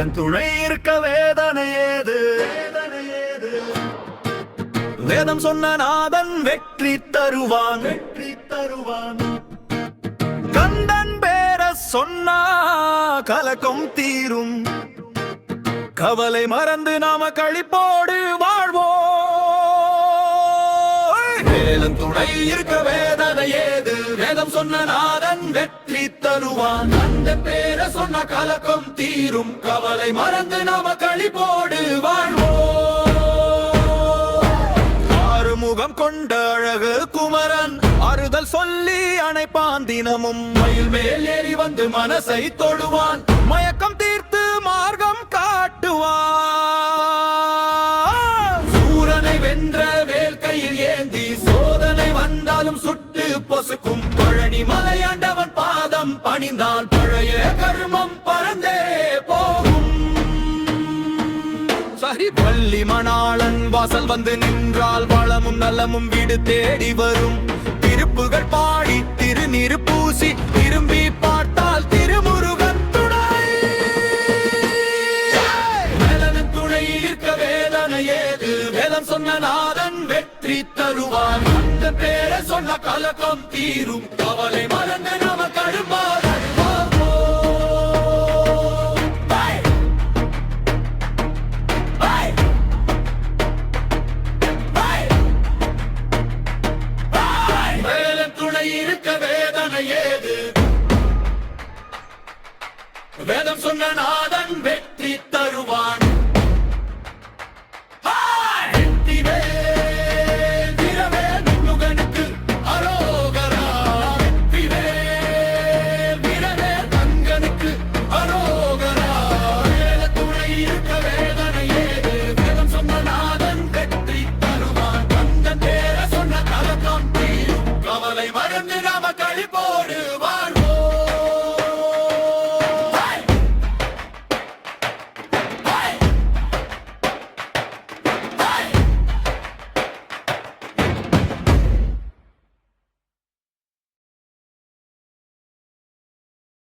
வேலன் துணை இருக்க வேதனை ஏது? வேதம் சொன்ன நாதன் வெற்றி தருவான், வெற்றி தருவான். கந்தன் பேர சொன்னா கலக்கம் தீரும், கவலை மறந்து நாம களிப்போடு வாழ்வோம். வேலன் துணை இருக்க வேதனை ஏது? வேதம் சொன்ன நாதன் வெற்றி தருவான். அந்த பேர சொன்ன கலக்கம் தீரும், கவலை மறந்து நாம களிப்போடு வாழ்வோம். ஆறுமுகம் கொண்ட அழகு குமரன் ஆறுதல் சொல்லி அணைப்பான் தினமும். மயில் மேல் ஏறி வந்து மனசை தொடுவான், மயக்கம் தீர்த்து மார்க்கம் காட்டுவான். சூரனை வென்ற வேல் கையில் ஏந்தி சோதனை வந்தாலும் சுட்டு பொசுக்கும். பழனி மலையாண்டவன் பாதம் பணிந்தான், பழைய கர்மம் பறந்தே போகும். சரி பள்ளி மணாளன் வாசல் வந்து நின்றால் வளமும் நலமும் வீடு தேடி வரும். திருப்புகள் பாடி திருநீரு பூசி திரும்பி பார்த்தால் திருமுருகன் துணை. வேலன் துணை இருக்க வேதனை ஏது? வேதம் சொன்ன நாதன் வெற்றி தருவான். அந்த பேரை சொன்ன கலக்கம் தீரும், கவலை மறந்து நாம கடுப்பார். இருக்க வேதனை ஏது? வேதம் சொன்ன நாதன் வெற்றி தருவான்.